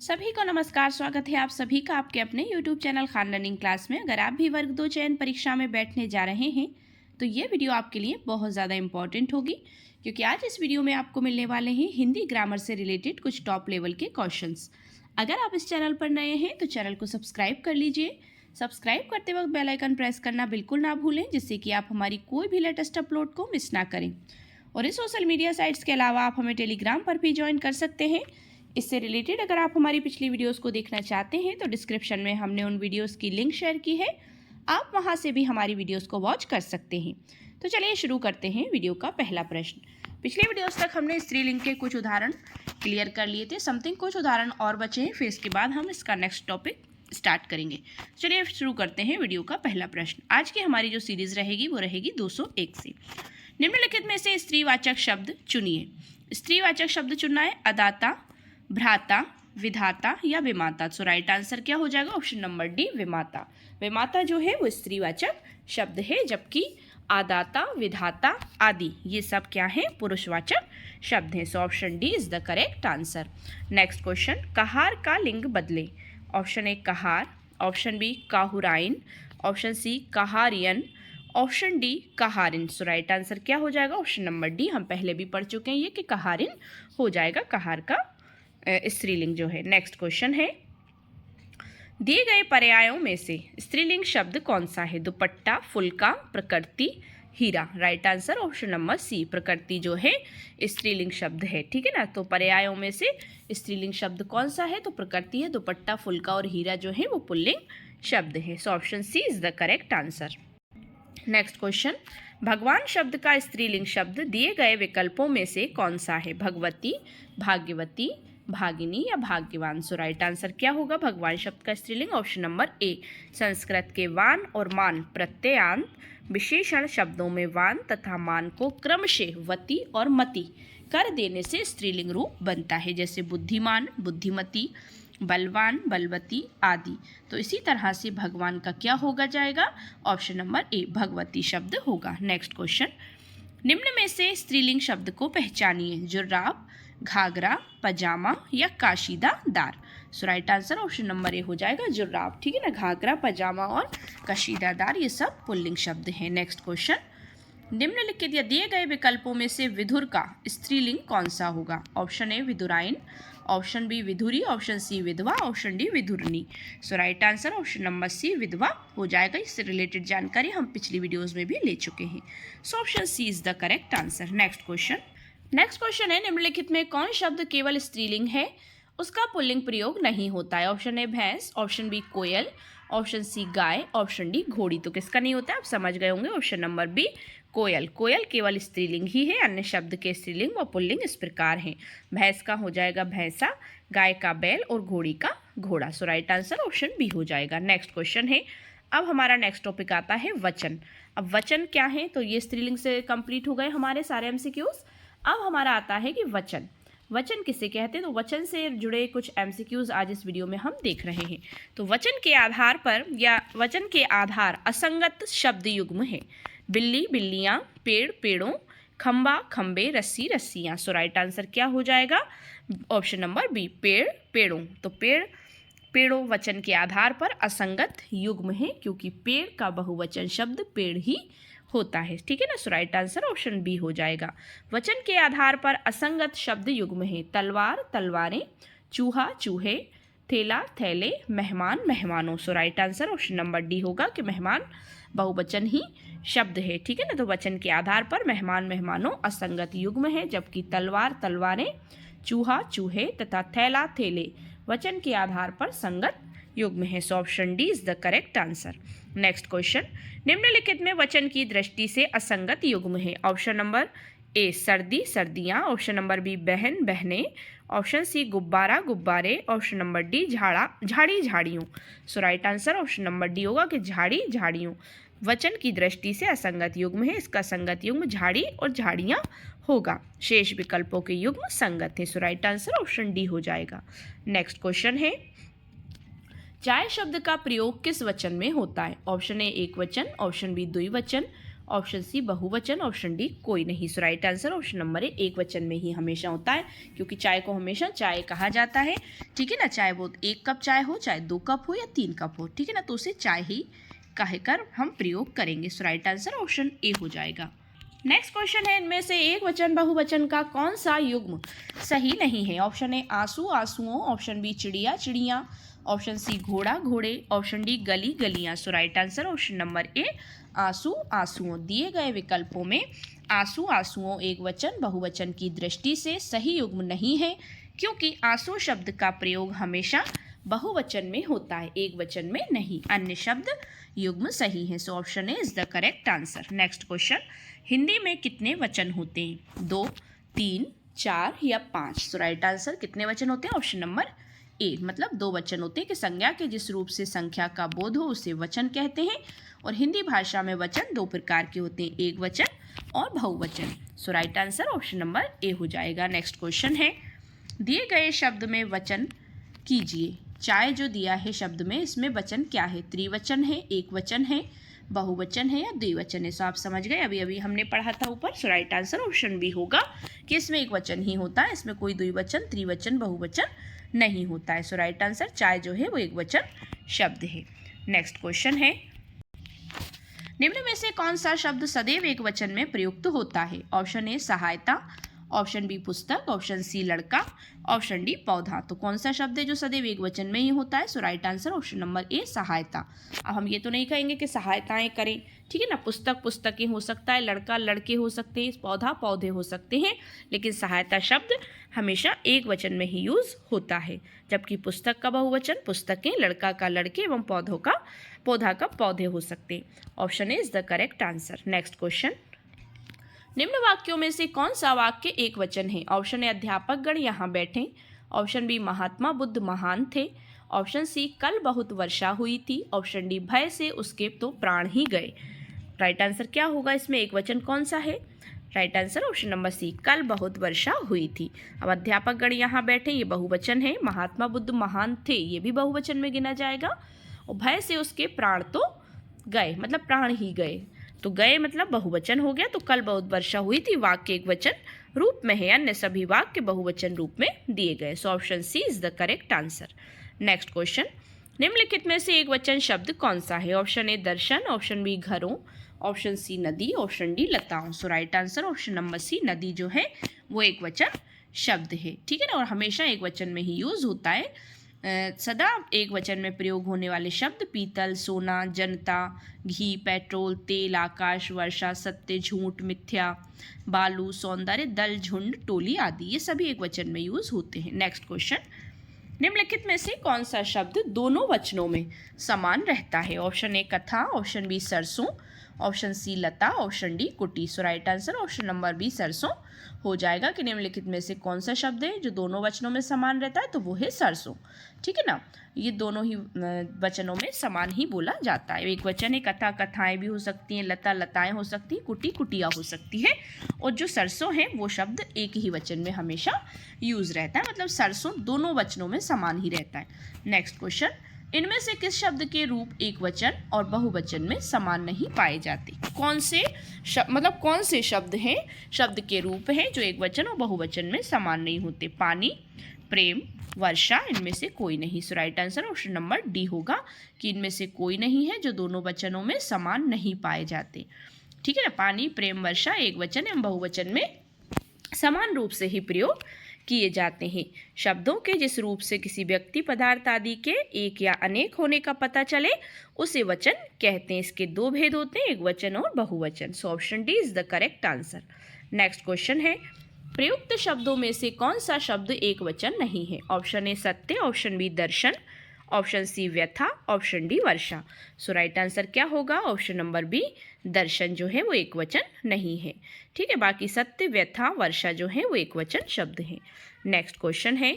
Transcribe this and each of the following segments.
सभी को नमस्कार। स्वागत है आप सभी का आपके अपने YouTube channel Khan learning class में। अगर आप भी वर्ग 2 चयन परीक्षा में बैठने जा रहे हैं तो ये वीडियो आपके लिए बहुत ज़्यादा इम्पॉर्टेंट होगी, क्योंकि आज इस वीडियो में आपको मिलने वाले हैं हिंदी ग्रामर से रिलेटेड कुछ टॉप लेवल के क्वेश्चंस। अगर आप इस चैनल पर नए हैं तो चैनल को सब्सक्राइब कर लीजिए। सब्सक्राइब करते वक्त बेल आइकन प्रेस करना बिल्कुल ना भूलें, जिससे कि आप हमारी कोई भी लेटेस्ट अपलोड को मिस ना करें। और इस सोशल मीडिया साइट्स के अलावा आप हमें टेलीग्राम पर भी ज्वाइन कर सकते हैं। इससे रिलेटेड अगर आप हमारी पिछली वीडियोस को देखना चाहते हैं तो डिस्क्रिप्शन में हमने उन वीडियोस की लिंक शेयर की है, आप वहां से भी हमारी वीडियोस को वॉच कर सकते हैं। तो चलिए शुरू करते हैं वीडियो का पहला प्रश्न। पिछले वीडियोस तक हमने स्त्रीलिंग के कुछ उदाहरण क्लियर कर लिए थे, समथिंग कुछ उदाहरण और बचे हैं, फिर इसके बाद हम इसका नेक्स्ट टॉपिक स्टार्ट करेंगे। चलिए शुरू करते हैं वीडियो का पहला प्रश्न। आज की हमारी जो सीरीज रहेगी वो रहेगी 201 से। निम्नलिखित में से स्त्रीवाचक शब्द चुनिए। स्त्रीवाचक शब्द चुनना है अदाता, भ्राता, विधाता या विमाता। सो राइट आंसर क्या हो जाएगा? ऑप्शन नंबर डी, विमाता। विमाता जो है वो स्त्रीवाचक शब्द है, जबकि आदाता, विधाता आदि ये सब क्या है? पुरुषवाचक शब्द हैं। So option D is the correct answer. Next question, कहार का लिंग बदले। ऑप्शन ए कहार, ऑप्शन बी काहुराइन, ऑप्शन सी कहारियन, ऑप्शन डी कहारिन। सो राइट आंसर क्या हो जाएगा? Option number D. हम पहले भी पढ़ चुके हैं ये कि कहारिन हो जाएगा, कहार का स्त्रीलिंग जो है। नेक्स्ट क्वेश्चन है, दिए गए पर्यायों में से स्त्रीलिंग शब्द कौन सा है? दुपट्टा, फुलका, प्रकृति, हीरा। Right answer option number C, प्रकृति जो है स्त्रीलिंग शब्द है। ठीक है ना। तो पर्यायों में से स्त्रीलिंग शब्द कौन सा है? तो प्रकृति है, दुपट्टा, फुलका और हीरा जो है वो पुल्लिंग शब्द है। So option C is the correct answer. Next question, भगवान शब्द का स्त्रीलिंग शब्द दिए गए विकल्पों में से कौन सा है? भगवती, भाग्यवती, भागिनी या भाग्यवान। सो राइट आंसर क्या होगा? भगवान शब्द का स्त्रीलिंग ऑप्शन नंबर ए। संस्कृत के वान और मान प्रत्ययान्त विशेषण शब्दों में वान तथा मान को क्रमशः वती और मति कर देने से स्त्रीलिंग रूप बनता है, जैसे बुद्धिमान, बुद्धिमती, बलवान, बलवती आदि। तो इसी तरह से भगवान का क्या होगा जाएगा? ऑप्शन नंबर ए, भगवती शब्द होगा। नेक्स्ट क्वेश्चन, निम्न में से स्त्रीलिंग शब्द को पहचानिए। जुर्राब, घाघरा, पजामा या काशीदादार। So right answer option number A हो जाएगा, जुर्राब। ठीक है ना। घाघरा, पजामा और कशीदादार ये सब पुल्लिंग शब्द हैं। नेक्स्ट क्वेश्चन, निम्नलिखित या दिए गए विकल्पों में से विधुर का स्त्रीलिंग कौन सा होगा? ऑप्शन ए विधुराइन, ऑप्शन बी विधुरी, ऑप्शन सी विधवा, ऑप्शन डी विधुरनी। So right answer option number C, विधवा हो जाएगा। इससे रिलेटेड जानकारी हम पिछली वीडियोस में भी ले चुके हैं। So option C is the correct answer. Next question है, निम्नलिखित में कौन शब्द केवल स्त्रीलिंग है, उसका पुल्लिंग प्रयोग नहीं होता है? ऑप्शन ए भैंस, ऑप्शन बी कोयल, ऑप्शन सी गाय, ऑप्शन डी घोड़ी। तो किसका नहीं होता है? आप समझ गए होंगे। ऑप्शन नंबर बी, कोयल। कोयल केवल स्त्रीलिंग ही है, अन्य शब्द के स्त्रीलिंग व पुल्लिंग इस प्रकार हैं। भैंस का हो जाएगा भैंसा, गाय का बैल और घोड़ी का घोड़ा। सो राइट आंसर ऑप्शन बी हो जाएगा। नेक्स्ट क्वेश्चन है, अब हमारा नेक्स्ट टॉपिक आता है वचन। अब वचन क्या है? तो ये स्त्रीलिंग से कंप्लीट हो गए हमारे सारे एमसीक्यूज। अब हमारा आता है कि वचन। वचन किसे कहते हैं? तो वचन से जुड़े कुछ एमसीक्यूज आज इस वीडियो में हम देख रहे हैं। तो वचन के आधार पर या वचन के आधार असंगत शब्द युग्म है। बिल्ली, बिल्लियाँ, पेड़, पेड़ों, खंबा, खंबे, रस्सी, रस्सियाँ। सो राइट आंसर क्या हो जाएगा? ऑप्शन नंबर बी, पेड़, पेड़ों। तो पेड़, पेड़ों वचन के आधार पर असंगत युग्म है, क्योंकि पेड़ का बहुवचन शब्द पेड़ ही होता है। ठीक है ना। सो राइट आंसर ऑप्शन बी हो जाएगा। वचन के आधार पर असंगत शब्द युग्म है। तलवार, तलवारें, चूहा, चूहे, थैला, थैले, मेहमान, मेहमानों। So right answer option number D होगा कि मेहमान बहुवचन ही शब्द है। ठीक है ना। तो वचन के आधार पर मेहमान, मेहमानों असंगत युग्म है, जबकि तलवार, तलवारें, चूहा, चूहे तथा थैला, थैले वचन के आधार पर संगत युग्म है। So option D is the correct answer. Next question, निम्नलिखित में वचन की दृष्टि से असंगत युग्म है। ऑप्शन नंबर ए सर्दी, सर्दियाँ, ऑप्शन नंबर बी बहन, बहनें, ऑप्शन सी गुब्बारा, गुब्बारे, ऑप्शन नंबर डी झाड़ा, झाड़ी, झाड़ियों। So right answer option number D होगा कि झाड़ी, झाड़ियों वचन की दृष्टि से असंगत युग्म है। इसका संगत युग्म झाड़ी और झाड़ियाँ होगा। शेष विकल्पों के युग्म संगत है। So right answer option D हो जाएगा। नेक्स्ट क्वेश्चन है, चाय शब्द का प्रयोग किस वचन में होता है? ऑप्शन ए एक वचन, ऑप्शन बी द्विवचन, ऑप्शन सी बहुवचन, ऑप्शन डी कोई नहीं। So right answer option number A, एक वचन में ही हमेशा होता है, क्योंकि चाय को हमेशा चाय कहा जाता है। ठीक है ना, चाहे वो 1 कप चाय हो, चाहे 2 कप हो या 3 कप हो, ठीक है ना, तो उसे चाय ही कहकर हम प्रयोग करेंगे। सो राइट आंसर ऑप्शन ए हो जाएगा। नेक्स्ट क्वेश्चन है, इनमें से एक वचन बहुवचन का कौन सा युग्म सही नहीं है? ऑप्शन ए आंसू आंसुओं, ऑप्शन बी चिड़िया चिड़िया, ऑप्शन सी घोड़ा घोड़े, ऑप्शन डी गली गलियां। So right answer option number A, आंसू आंसुओं। दिए गए विकल्पों में आंसू आंसुओं एक वचन बहुवचन की दृष्टि से सही युग्म नहीं है, क्योंकि आंसू शब्द का प्रयोग हमेशा बहुवचन में होता है, एक वचन में नहीं। अन्य शब्द युग्म सही है। So option A is the correct answer. Next question, Hindi में कितने वचन होते हैं? 2, 3, 4 या 5? सो राइट आंसर कितने वचन होते हैं? ऑप्शन नंबर ए, मतलब 2 वचन होते हैं कि संज्ञा के जिस रूप से संख्या का बोध हो उसे वचन कहते हैं। और हिंदी भाषा में वचन 2 प्रकार के होते हैं, एक वचन और बहुवचन। So right answer option number A हो जाएगा। नेक्स्ट क्वेश्चन है, दिए गए शब्द में वचन कीजिए। चाय जो दिया है शब्द में, इसमें वचन क्या है? त्रिवचन है, एक वचन है, बहुवचन है या द्विवचन है? सो आप समझ गए, अभी अभी हमने पढ़ा था ऊपर। सो राइट आंसर ऑप्शन बी होगा कि इसमें एक वचन ही होता है, इसमें कोई द्विवचन त्रिवचन बहुवचन नहीं होता है। सो राइट आंसर चाय जो है वो एक वचन शब्द है। नेक्स्ट क्वेश्चन है, निम्न में से कौन सा शब्द सदैव एक वचन में प्रयुक्त होता है? ऑप्शन ए सहायता, ऑप्शन बी पुस्तक, ऑप्शन सी लड़का, ऑप्शन डी पौधा। तो कौन सा शब्द है जो सदैव एक वचन में ही होता है? So right answer option number A सहायता। अब हम ये तो नहीं कहेंगे कि सहायताएं करें, ठीक है ना, पुस्तक पुस्तकें हो सकता है, लड़का लड़के हो सकते हैं, पौधा पौधे हो सकते हैं, लेकिन सहायता शब्द हमेशा एक वचन में ही यूज होता है, जबकि पुस्तक का बहुवचन पुस्तकें, लड़का का लड़के एवं पौधा का पौधे हो सकते हैं। Option A is the correct answer. Next question, निम्न वाक्यों में से कौन सा वाक्य एक वचन है? ऑप्शन ए अध्यापक गण यहाँ बैठे, ऑप्शन बी महात्मा बुद्ध महान थे, ऑप्शन सी कल बहुत वर्षा हुई थी, ऑप्शन डी भय से उसके तो प्राण ही गए। राइट आंसर क्या होगा इसमें? एक वचन कौन सा है? Right answer option number C, कल बहुत वर्षा हुई थी। अब अध्यापक गण यहाँ बैठे, ये बहुवचन है, महात्मा बुद्ध महान थे, ये भी बहुवचन में गिना जाएगा, और भय से उसके प्राण तो गए, मतलब प्राण ही गए, तो गए मतलब बहुवचन हो गया। तो कल बहुत वर्षा हुई थी वाक्य एक वचन रूप में है, अन्य सभी वाक्य बहुवचन रूप में दिए गए। So option C is the correct answer. Next question, निम्नलिखित में से एक वचन शब्द कौन सा है? ऑप्शन ए दर्शन, ऑप्शन बी घरों, ऑप्शन सी नदी, ऑप्शन डी लताओं। So right answer option number C, नदी जो है वो एक वचन शब्द है, ठीक है ना, और हमेशा एक वचन में ही यूज होता है। सदा एक वचन में प्रयोग होने वाले शब्द पीतल, सोना, जनता, घी, पेट्रोल, तेल, आकाश, वर्षा, सत्य, झूठ, मिथ्या, बालू, सौंदर्य, दल, झुंड, टोली आदि, ये सभी एक वचन में यूज होते हैं। नेक्स्ट क्वेश्चन, निम्नलिखित में से कौन सा शब्द दोनों वचनों में समान रहता है? ऑप्शन ए कथा, ऑप्शन बी सरसों, ऑप्शन सी लता, ऑप्शन डी कुटी। So right answer option number B सरसों हो जाएगा कि निम्नलिखित में से कौन सा शब्द है जो दोनों वचनों में समान रहता है? तो वो है सरसों, ठीक है ना, ये दोनों ही वचनों में समान ही बोला जाता है। एक वचन है, कथा कथाएं भी हो सकती हैं, लता लताएं हो सकती हैं, कुटी कुटिया हो सकती है, और जो सरसों है वो शब्द एक ही वचन में हमेशा यूज रहता है, मतलब सरसों दोनों वचनों में समान ही रहता है। नेक्स्ट क्वेश्चन, इनमें से किस शब्द के रूप एक वचन और बहुवचन में समान नहीं पाए जाते? कौन से शब्द हैं, शब्द के रूप हैं जो एक वचन और बहुवचन में समान नहीं होते? पानी, प्रेम, वर्षा, इनमें से कोई नहीं। So right answer option number D होगा कि इनमें से कोई नहीं है जो दोनों वचनों में समान नहीं पाए जाते, ठीक है ना। पानी, प्रेम, वर्षा एक वचन एवं बहुवचन में समान रूप से ही प्रयोग किए जाते हैं। शब्दों के जिस रूप से किसी व्यक्ति, पदार्थ आदि के एक या अनेक होने का पता चले उसे वचन कहते हैं। इसके 2 भेद होते हैं, एक वचन और बहुवचन। सो option D is the correct answer. Next question है, प्रयुक्त शब्दों में से कौन सा शब्द एक वचन नहीं है? ऑप्शन ए सत्य, ऑप्शन बी दर्शन, ऑप्शन सी व्यथा, ऑप्शन डी वर्षा। सो राइट आंसर क्या होगा? ऑप्शन नंबर बी, दर्शन जो है वो एक वचन नहीं है, ठीक है, बाकी सत्य, व्यथा, वर्षा जो है वो एक वचन शब्द है। नेक्स्ट क्वेश्चन है,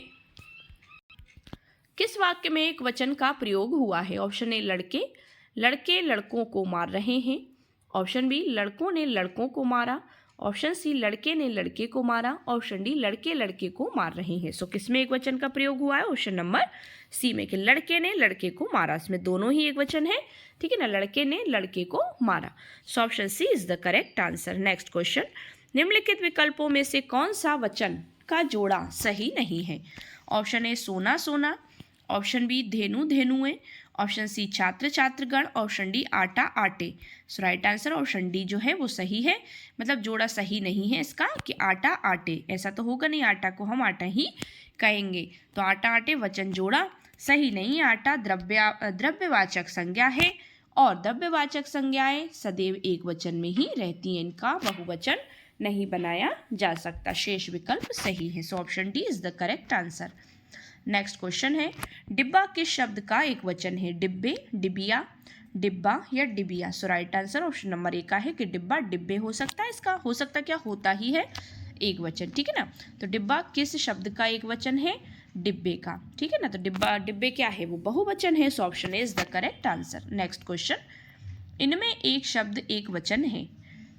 किस वाक्य में एक वचन का प्रयोग हुआ है? ऑप्शन ए लड़के लड़कों को मार रहे हैं, ऑप्शन बी लड़कों ने लड़कों को मारा, ऑप्शन सी लड़के ने लड़के को मारा, ऑप्शन डी लड़के लड़के को मार रहे हैं। सो किसमें एक वचन का प्रयोग हुआ है? ऑप्शन नंबर सी में, कि लड़के ने लड़के को मारा। इसमें दोनों ही एक वचन है, ठीक है ना, लड़के ने लड़के को मारा। So option C is the correct answer. Next question, निम्नलिखित विकल्पों में से कौन सा वचन का जोड़ा सही नहीं है? ऑप्शन ए सोना सोना, ऑप्शन बी धेनु धेनुए, ऑप्शन सी छात्र छात्रगण, ऑप्शन डी आटा आटे। सो राइट आंसर ऑप्शन डी जो है वो सही है, मतलब जोड़ा सही नहीं है इसका कि आटा आटे, ऐसा तो होगा नहीं, आटा को हम आटा ही कहेंगे। तो आटा आटे वचन जोड़ा सही नहीं है। आटा द्रव्यवाचक संज्ञा है और द्रव्यवाचक संज्ञाएं सदैव एक वचन में ही रहती हैं, इनका बहुवचन नहीं बनाया जा सकता। शेष विकल्प सही है। So option D is the correct answer. Next question है, डिब्बा किस शब्द का एक वचन है? डिब्बे, डिबिया, डिब्बा या डिबिया। So right answer option number A का है कि डिब्बा डिब्बे हो सकता है। इसका हो सकता क्या, होता ही है एक वचन, ठीक है ना। तो डिब्बा किस शब्द का एक वचन है? डिब्बे का, ठीक है ना। तो डिब्बा डिब्बे क्या है, वो बहुवचन है। So option A is the correct answer. Next question, इनमें एक शब्द एक वचन है?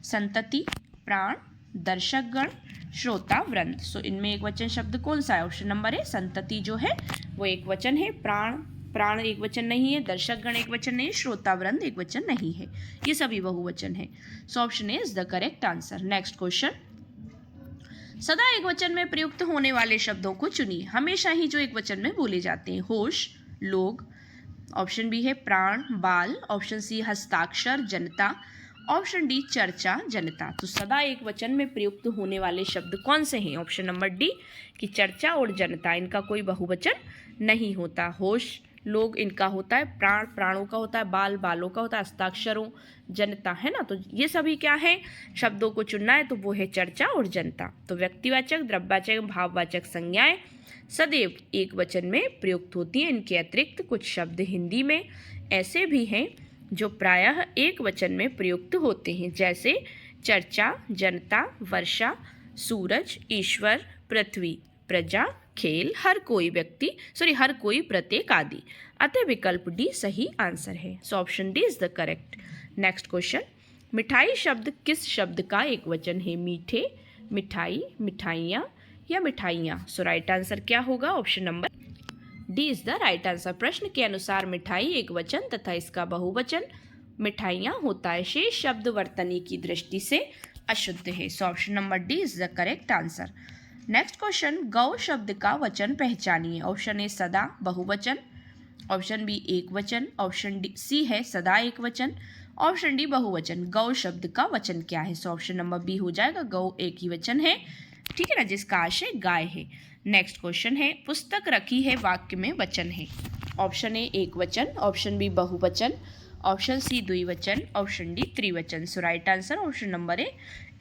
संतति, प्राण, दर्शकगण, श्रोता वृंद। सो इनमें एक वचन शब्द कौन सा है? ऑप्शन नंबर ए संतति जो है वो एक वचन है, प्राण एक वचन नहीं है, दर्शकगण एक वचन नहीं है, श्रोता वृंद एक वचन नहीं है, ये सभी बहुवचन है। So option A is the correct answer. Next question, सदा एक वचन में प्रयुक्त होने वाले शब्दों को चुनिए। हमेशा ही जो एक वचन में बोले जाते हैं? होश, लोग, ऑप्शन बी है प्राण, बाल, ऑप्शन सी हस्ताक्षर, जनता, ऑप्शन डी चर्चा, जनता। तो सदा एक वचन में प्रयुक्त होने वाले शब्द कौन से हैं? ऑप्शन नंबर डी, कि चर्चा और जनता, इनका कोई बहुवचन नहीं होता। होश, लोग इनका होता है, प्राण प्राणों का होता है, बाल बालों का होता है, हस्ताक्षरों जनता, है ना। तो ये सभी क्या है, शब्दों को चुनना है तो वो है चर्चा और जनता। तो व्यक्तिवाचक, द्रव्यवाचक, भाववाचक संज्ञाएं सदैव एक वचन में प्रयुक्त होती हैं। इनके अतिरिक्त कुछ शब्द हिंदी में ऐसे भी हैं जो प्रायः एक वचन में प्रयुक्त होते हैं, जैसे चर्चा, जनता, वर्षा, सूरज, ईश्वर, पृथ्वी, प्रजा, खेल, हर कोई व्यक्ति, हर कोई, प्रत्येक आदि। अतः विकल्प डी सही आंसर है। So option D is the correct. Next question, मिठाई शब्द किस शब्द का एक वचन है? मीठे, मिठाई, मिठाइयाँ या मिठाइयाँ। सो राइट आंसर क्या होगा? Option number D is the right answer. प्रश्न के अनुसार मिठाई एक वचन तथा इसका बहुवचन मिठाइयाँ होता है। शेष शब्द वर्तनी की दृष्टि से अशुद्ध है। So option number D is the correct answer. Next question, गौ शब्द का वचन पहचानिए। ऑप्शन ए सदा बहुवचन, ऑप्शन बी एक वचन, ऑप्शन डी सी है सदा एक वचन, ऑप्शन डी बहुवचन। गौ शब्द का वचन क्या है? सो ऑप्शन नंबर बी हो जाएगा, गौ एक ही वचन है, ठीक है ना, जिसका आशय गाय है। नेक्स्ट क्वेश्चन है, पुस्तक रखी है वाक्य में वचन है। ऑप्शन ए एक वचन, ऑप्शन बी बहुवचन, ऑप्शन सी द्विवचन, ऑप्शन डी त्रिवचन। So right answer option number A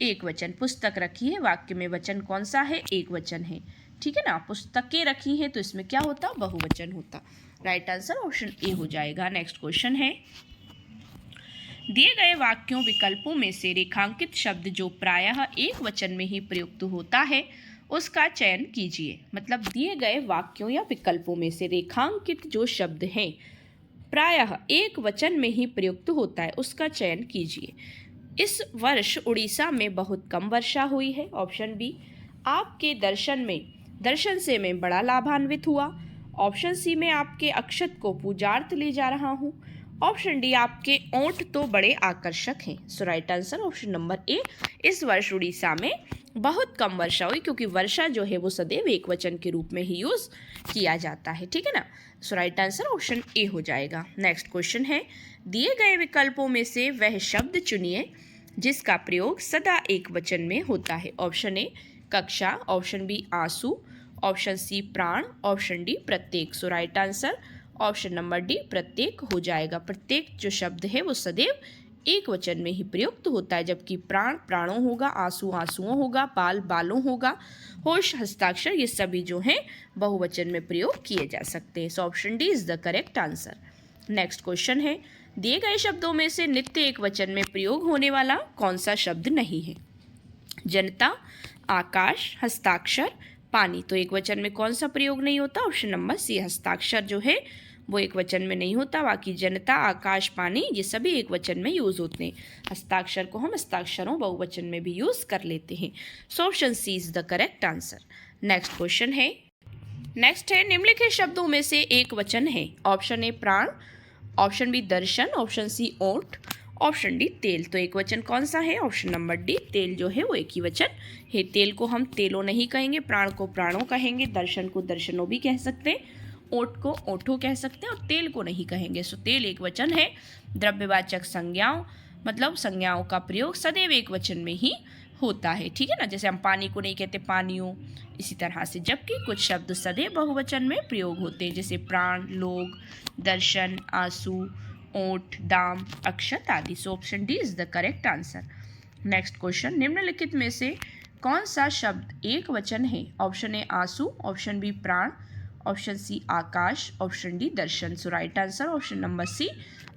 एक वचन। पुस्तक रखी है वाक्य में वचन कौन सा है? एक वचन है, ठीक है ना। पुस्तकें रखी हैं तो इसमें क्या होता? बहुवचन होता। राइट आंसर ऑप्शन ए हो जाएगा। नेक्स्ट क्वेश्चन है, दिए गए वाक्यों विकल्पों में से रेखांकित शब्द जो प्रायः एक वचन में ही प्रयुक्त होता है उसका चयन कीजिए। मतलब दिए गए वाक्यों या विकल्पों में से रेखांकित जो शब्द हैं प्रायः एक वचन में ही प्रयुक्त होता है उसका चयन कीजिए। इस वर्ष उड़ीसा में बहुत कम वर्षा हुई है। ऑप्शन बी, आपके दर्शन से मैं बड़ा लाभान्वित हुआ। ऑप्शन सी, मैं आपके अक्षत को पूजार्थ ले जा रहा हूँ। ऑप्शन डी, आपके ओंठ तो बड़े आकर्षक हैं। सो राइट आंसर ऑप्शन नंबर ए, इस वर्ष उड़ीसा में बहुत कम वर्षा हुई, क्योंकि वर्षा जो है वो सदैव एक वचन के रूप में ही यूज किया जाता है, ठीक है ना। सो राइट आंसर ऑप्शन ए हो जाएगा। नेक्स्ट क्वेश्चन है, दिए गए विकल्पों में से वह शब्द चुनिए जिसका प्रयोग सदा एक वचन में होता है। ऑप्शन ए कक्षा, ऑप्शन बी आंसू, ऑप्शन सी प्राण, ऑप्शन डी प्रत्येक। So right answer option number D प्रत्येक हो जाएगा। प्रत्येक जो शब्द है वो सदैव एक वचन में ही प्रयुक्त होता है, जबकि प्राण प्राणों होगा, आंसू आंसुओं होगा, बाल बालों होगा, होश हस्ताक्षर, ये सभी जो हैं बहुवचन में प्रयोग किए जा सकते हैं। So option D is the correct answer. Next question है, दिए गए शब्दों में से नित्य एक वचन में प्रयोग होने वाला कौन सा शब्द नहीं है? जनता, आकाश, हस्ताक्षर, पानी। तो एक वचन में कौन सा प्रयोग नहीं होता? ऑप्शन नंबर सी, हस्ताक्षर जो है वो एक वचन में नहीं होता। बाकी जनता, आकाश, पानी ये सभी एक वचन में यूज होते हैं। हस्ताक्षर को हम हस्ताक्षरों बहुवचन में भी यूज कर लेते हैं। So option C is the correct answer. Next question है, निम्नलिखित शब्दों में से एक वचन है। ऑप्शन ए प्राण, ऑप्शन बी दर्शन, ऑप्शन सी ओंठ, ऑप्शन डी तेल। तो एक वचन कौन सा है? ऑप्शन नंबर डी, तेल जो है वो एक ही वचन है। तेल को हम तेलों नहीं कहेंगे, प्राण को प्राणों कहेंगे, दर्शन को दर्शनों भी कह सकते हैं, ओठ को ओठों कह सकते हैं और तेल को नहीं कहेंगे। सो तेल एक वचन है। द्रव्यवाचक संज्ञाओं मतलब संज्ञाओं का प्रयोग सदैव एक वचन में ही होता है, ठीक है ना। जैसे हम पानी को नहीं कहते पानियों, इसी तरह से, जबकि कुछ शब्द सदैव बहुवचन में प्रयोग होते हैं, जैसे प्राण, लोग, दर्शन, आंसू, ओठ, दाम, अक्षत आदि। सो option D is the correct answer. Next question, निम्नलिखित में से कौन सा शब्द एक वचन है? ऑप्शन ए आंसू, ऑप्शन बी प्राण, ऑप्शन सी आकाश, ऑप्शन डी दर्शन। So right answer option number C,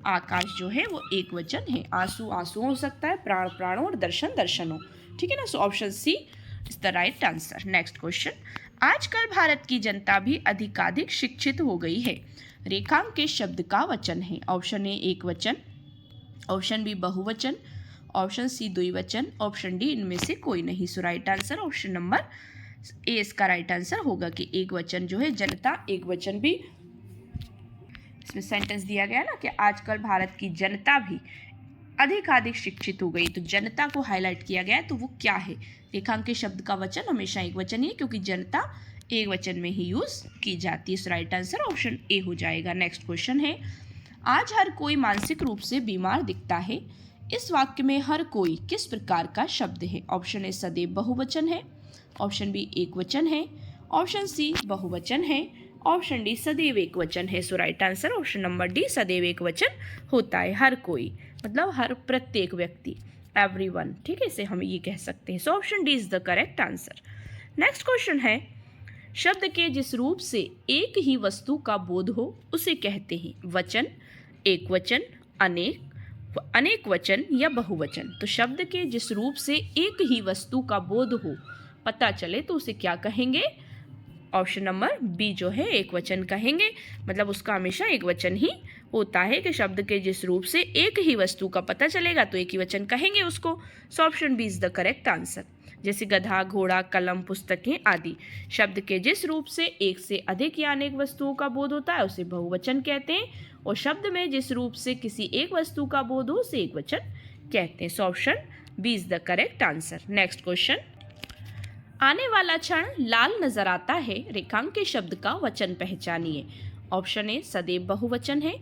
आकाश जो है वो एक वचन है। आंसू आंसू हो सकता है, प्राण प्राणों और दर्शन दर्शनों, ठीक है ना। So option C is the right answer. Next question, आजकल भारत की जनता भी अधिकाधिक शिक्षित हो गई है। रेखांकित शब्द का वचन है। ऑप्शन ए एक वचन, ऑप्शन बी बहुवचन, ऑप्शन सी द्विवचन, ऑप्शन डी इनमें से कोई नहीं। So right answer option number A इसका राइट आंसर होगा कि एक वचन जो है जनता, एक वचन भी। इसमें सेंटेंस दिया गया ना कि आजकल भारत की जनता भी अधिकाधिक शिक्षित हो गई, तो जनता को हाईलाइट किया गया है, तो वो क्या है? रेखांकित शब्द का वचन हमेशा एक वचन ही है, क्योंकि जनता एक वचन में ही यूज की जाती है। राइट आंसर ऑप्शन ए हो जाएगा। नेक्स्ट क्वेश्चन है, आज हर कोई मानसिक रूप से बीमार दिखता है। इस वाक्य में हर कोई किस प्रकार का शब्द है? ऑप्शन ए सदैव बहुवचन है, ऑप्शन बी एक वचन है, ऑप्शन सी बहुवचन है, ऑप्शन डी सदैव एक वचन है। So right answer option number D, सदैव एक वचन होता है। हर कोई मतलब हर प्रत्येक व्यक्ति, एवरीवन, ठीक है, इसे हम ये कह सकते हैं। So option D is the correct answer. Next question है, शब्द के जिस रूप से एक ही वस्तु का बोध हो उसे कहते हैं वचन, एक वचन, अनेक वचन या बहुवचन। तो शब्द के जिस रूप से एक ही वस्तु का बोध हो, पता चले, तो उसे क्या कहेंगे? ऑप्शन नंबर बी जो है एक वचन कहेंगे। मतलब उसका हमेशा एक वचन ही होता है कि शब्द के जिस रूप से एक ही वस्तु का पता चलेगा तो एक ही वचन कहेंगे उसको। So option B is the correct answer. जैसे गधा, घोड़ा, कलम, पुस्तकें आदि, शब्द के जिस रूप से एक से अधिक या अनेक वस्तुओं का बोध होता है उसे बहुवचन कहते हैं, और शब्द में जिस रूप से किसी एक वस्तु का बोध हो उसे एक वचन कहते हैं। So option B is the correct answer. Next question, आने वाला क्षण लाल नजर आता है, रेखांकित शब्द का वचन पहचानिए। ऑप्शन ए सदैव बहुवचन है,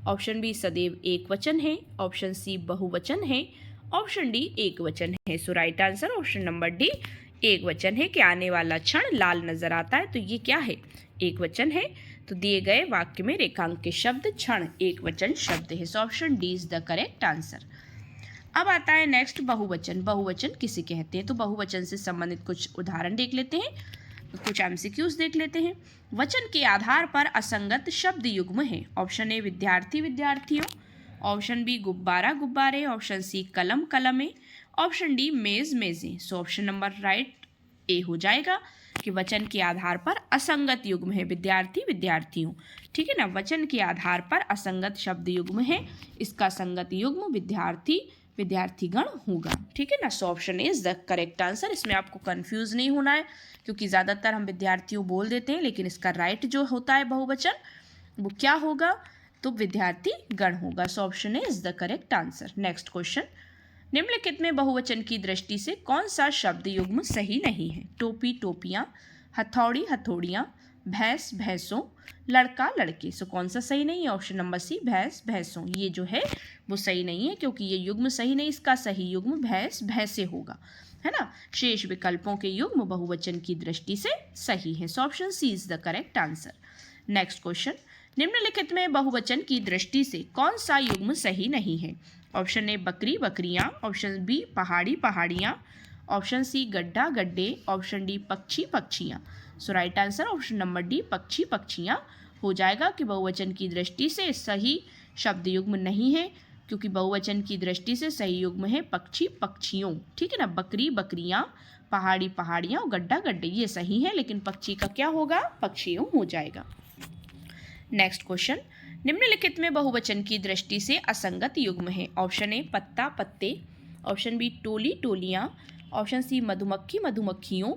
ऑप्शन बी सदैव एक वचन है, ऑप्शन सी बहुवचन है, ऑप्शन डी एक वचन है। So right answer option number D, एक वचन है कि आने वाला क्षण लाल नजर आता है, तो ये क्या है? एक वचन है। तो दिए गए वाक्य में रेखांकित शब्द क्षण एक वचन शब्द है। So option D is the correct answer. अब आता है नेक्स्ट बहुवचन। बहुवचन किसे कहते हैं? तो बहुवचन से संबंधित कुछ उदाहरण देख लेते हैं, कुछ एमसीक्यूज देख लेते हैं। वचन के आधार पर असंगत शब्द युग्म है। ऑप्शन ए विद्यार्थी, विद्यार्थियों, ऑप्शन बी गुब्बारा, गुब्बारे, ऑप्शन सी कलम, कलमें, ऑप्शन डी मेज, मेजें। सो ऑप्शन नंबर राइट ए हो जाएगा कि वचन के आधार पर असंगत युग्म है विद्यार्थी, विद्यार्थियों, ठीक है ना। वचन के आधार पर असंगत शब्द युग्म है, इसका संगत युग्म विद्यार्थी, विद्यार्थीगण होगा, ठीक है ना। So option is the correct answer. इसमें आपको कंफ्यूज नहीं होना है, क्योंकि ज़्यादातर हम विद्यार्थियों बोल देते हैं, लेकिन इसका राइट जो होता है बहुवचन वो क्या होगा? तो विद्यार्थी गण होगा। So option is the correct answer. Next question, निम्नलिखित में बहुवचन की दृष्टि से कौन सा शब्द युग्म सही नहीं है? टोपी, टोपियाँ, हथौड़ी, हथौड़ियाँ, भैंस, भैंसों, लड़का, लड़के। सो कौन सा सही नहीं है? ऑप्शन नंबर सी भैंस, भैंसों, ये जो है वो सही नहीं है, क्योंकि ये युग्म सही नहीं, इसका सही युग्म भैंस, भैंसे होगा, है ना। शेष विकल्पों के युग्म बहुवचन की दृष्टि से सही है। So option C is the correct answer. Next question, निम्नलिखित में बहुवचन की दृष्टि से कौन सा युग्म सही नहीं है? ऑप्शन ए बकरी, बकरियां, ऑप्शन बी पहाड़ी, पहाड़ियां, ऑप्शन सी गड्ढा, गड्ढे, ऑप्शन डी पक्षी, पक्षियां। So right answer option number D पक्षी, पक्षियां हो जाएगा कि बहुवचन की दृष्टि से सही शब्द युग्म नहीं है, क्योंकि बहुवचन की दृष्टि से सही युग्म है पक्षी, पक्षियों, ठीक है ना। बकरी, बकरियां, पहाड़ी, पहाड़ियां और गड्ढा, गड्ढे ये सही है, लेकिन पक्षी का क्या होगा? पक्षियों हो जाएगा। नेक्स्ट क्वेश्चन, निम्नलिखित में बहुवचन की दृष्टि से असंगत युग्म है। ऑप्शन ए पत्ता पत्ते, ऑप्शन बी टोली टोलियां, ऑप्शन सी मधुमक्खी मधुमक्खियों,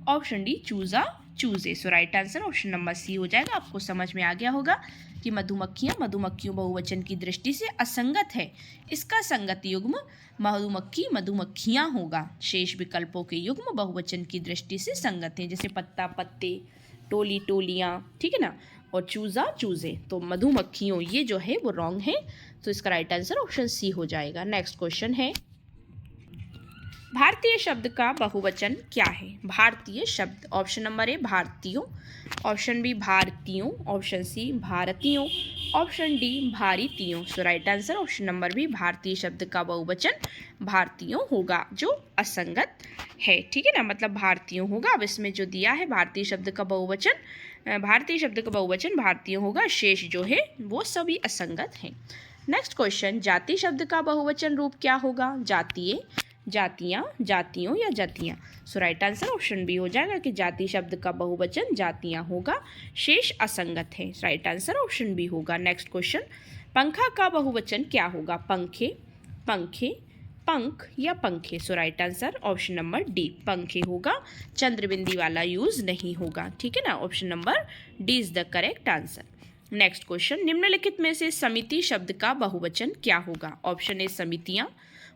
ऑप्शन डी चूजा चूजे। So right answer option number C हो जाएगा। आपको समझ में आ गया होगा कि मधुमक्खियां मधुमक्खियों बहुवचन की दृष्टि से असंगत है। इसका संगत युग्म मधुमक्खी मधुमक्खियां होगा। शेष विकल्पों के युग्म बहुवचन की दृष्टि से संगत हैं, जैसे पत्ता पत्ते, टोली टोलियां, ठीक है ना, और चूजा चूजे। तो मधुमक्खियों ये जो है वो रॉन्ग है, तो इसका राइट आंसर ऑप्शन सी हो जाएगा। नेक्स्ट क्वेश्चन है, भारतीय शब्द का बहुवचन क्या है? भारतीय शब्द, ऑप्शन नंबर ए भारतीयों, ऑप्शन बी भारतीयों, ऑप्शन सी भारतीयों, ऑप्शन डी भारतीयों। So right answer option number B भारतीय शब्द का बहुवचन भारतीयों होगा, जो असंगत है, ठीक है ना, मतलब भारतीयों होगा। अब इसमें जो दिया है भारतीय शब्द का बहुवचन, भारतीय शब्द का बहुवचन भारतीयों होगा, शेष जो है वो सभी असंगत हैं। नेक्स्ट क्वेश्चन, जाति शब्द का बहुवचन रूप क्या होगा? जातीय, जातियां, जातियों या जातियां। सो राइट आंसर ऑप्शन बी हो जाएगा कि जाति शब्द का बहुवचन जातियां होगा, शेष असंगत है। राइट आंसर ऑप्शन बी होगा। नेक्स्ट क्वेश्चन, पंखा का बहुवचन क्या होगा? पंखे, पंखे, पंख या पंखे। So right answer option number D पंखे होगा, चंद्रबिंदी वाला यूज नहीं होगा, ठीक है ना, option number D is the correct answer. Next question, निम्नलिखित में से समिति शब्द का बहुवचन क्या होगा? ऑप्शन ए समितियां,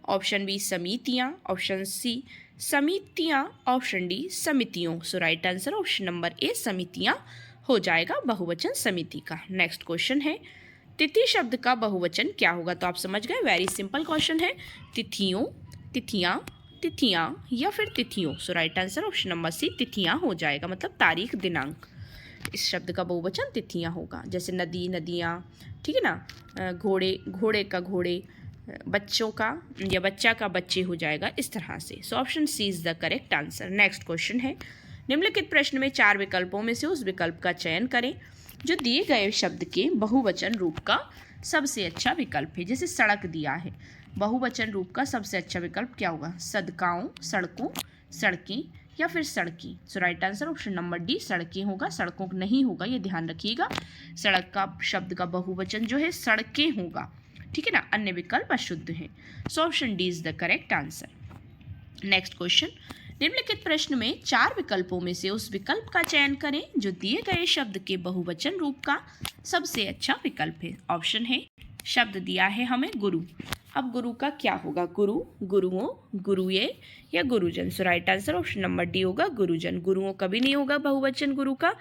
ऑप्शन बी समितियां, ऑप्शन सी समितियां, ऑप्शन डी समितियों। So right answer option number A समितियां हो जाएगा, बहुवचन समिति का। नेक्स्ट क्वेश्चन है, तिथि शब्द का बहुवचन क्या होगा? तो आप समझ गए, वेरी सिंपल क्वेश्चन है, तिथियों, तिथियां, तिथियां या फिर तिथियों। So right answer option number C तिथियां हो जाएगा, मतलब तारीख दिनांक। इस शब्द का बहुवचन तिथियां होगा, जैसे नदी नदियां, ठीक है ना, घोड़े घोड़े का घोड़े, बच्चों का या बच्चा का बच्चे हो जाएगा, इस तरह से। So option C is the correct answer. Next question है, निम्नलिखित प्रश्न में 4 विकल्पों में से उस विकल्प का चयन करें जो दिए गए शब्द के बहुवचन रूप का सबसे अच्छा विकल्प है। जैसे सड़क दिया है, बहुवचन रूप का सबसे अच्छा विकल्प क्या होगा? सदकाओं, सड़कों, सड़कें या फिर सड़की। So right answer option number D सड़कें होगा, सड़कों नहीं होगा, ये ध्यान रखिएगा। सड़क का शब्द का बहुवचन जो है सड़कें होगा, ठीक है ना, अन्य विकल्प अशुद्ध हैं। So option D is the correct answer. Next question, निम्नलिखित प्रश्न में 4 विकल्पों में से उस विकल्प का चयन करें जो दिए गए शब्द के बहुवचन रूप का सबसे अच्छा विकल्प है। ऑप्शन है, शब्द दिया है हमें गुरु, अब गुरु का क्या होगा? गुरु, गुरुओं, गुरुए या गुरुजन। So right answer option number D होगा, गुरुजन। गुरुओं कभी नहीं होगा बहुवचन गुरु का,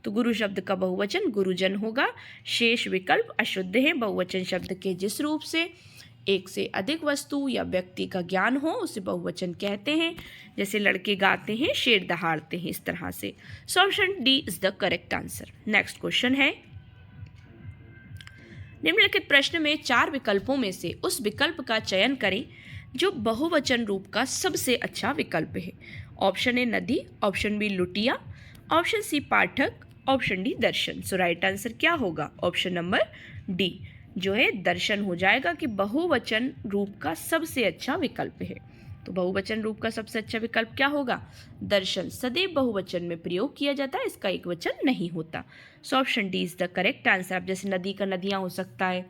तो गुरु शब्द का बहुवचन गुरुजन होगा। शेष विकल्प अशुद्ध है। बहुवचन शब्द के जिस रूप से एक से अधिक वस्तु या व्यक्ति का ज्ञान हो उसे बहुवचन कहते हैं, जैसे लड़के गाते हैं, शेर दहाड़ते हैं, इस तरह से। So option D is the correct answer. Next question है, निम्नलिखित प्रश्न में 4 विकल्पों में से उस विकल्प का चयन करें जो बहुवचन रूप का सबसे अच्छा विकल्प है। ऑप्शन ए नदी, ऑप्शन बी लुटिया, ऑप्शन सी पाठक, ऑप्शन डी दर्शन। सो राइट आंसर क्या होगा? ऑप्शन नंबर डी जो है दर्शन हो जाएगा, कि बहुवचन रूप का सबसे अच्छा विकल्प है। तो बहुवचन रूप का सबसे अच्छा विकल्प क्या होगा? दर्शन। सदैव बहुवचन में प्रयोग किया जाता है, इसका एक वचन नहीं होता। सो option D is the correct answer. अब जैसे नदी का नदियाँ हो सकता है,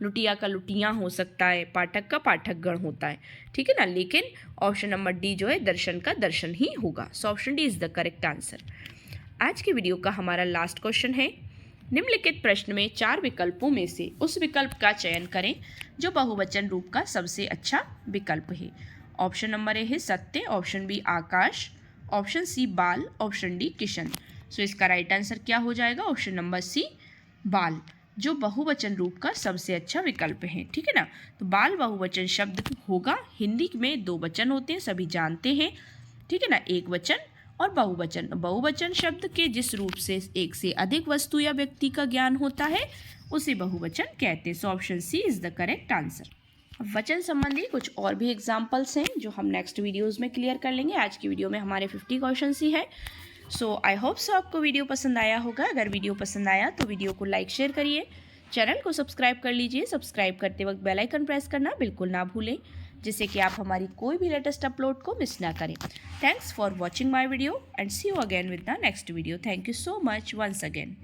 लुटिया का लुटियाँ हो सकता है, पाठक का पाठकगण होता है, ठीक है ना, लेकिन ऑप्शन नंबर डी जो है दर्शन का दर्शन ही होगा। सो option D is the correct answer. आज की वीडियो का हमारा लास्ट क्वेश्चन है, निम्नलिखित प्रश्न में 4 विकल्पों में से उस विकल्प का चयन करें जो बहुवचन रूप का सबसे अच्छा विकल्प है। ऑप्शन नंबर ए है सत्य, ऑप्शन बी आकाश, ऑप्शन सी बाल, ऑप्शन डी किशन। सो इसका राइट आंसर क्या हो जाएगा? ऑप्शन नंबर सी बाल, जो बहुवचन रूप का सबसे अच्छा विकल्प है, ठीक है ना। तो बाल बहुवचन शब्द होगा। हिंदी में 2 वचन होते हैं, सभी जानते हैं, ठीक है ना, एक वचन और बहुवचन। बहुवचन शब्द के जिस रूप से एक से अधिक वस्तु या व्यक्ति का ज्ञान होता है उसे बहुवचन कहते हैं। So option C is the correct answer. वचन संबंधी कुछ और भी एग्जाम्पल्स हैं जो हम नेक्स्ट वीडियोस में क्लियर कर लेंगे। आज की वीडियो में हमारे 50 क्वेश्चन ही है। सो आई होप सो आपको वीडियो पसंद आया होगा। अगर वीडियो पसंद आया तो वीडियो को लाइक शेयर करिए, चैनल को सब्सक्राइब कर लीजिए। सब्सक्राइब करते वक्त बेल आइकन प्रेस करना बिल्कुल ना भूलें, जिससे कि आप हमारी कोई भी लेटेस्ट अपलोड को मिस ना करें। Thanks for watching my video and see you again with the next video. Thank you so much once again.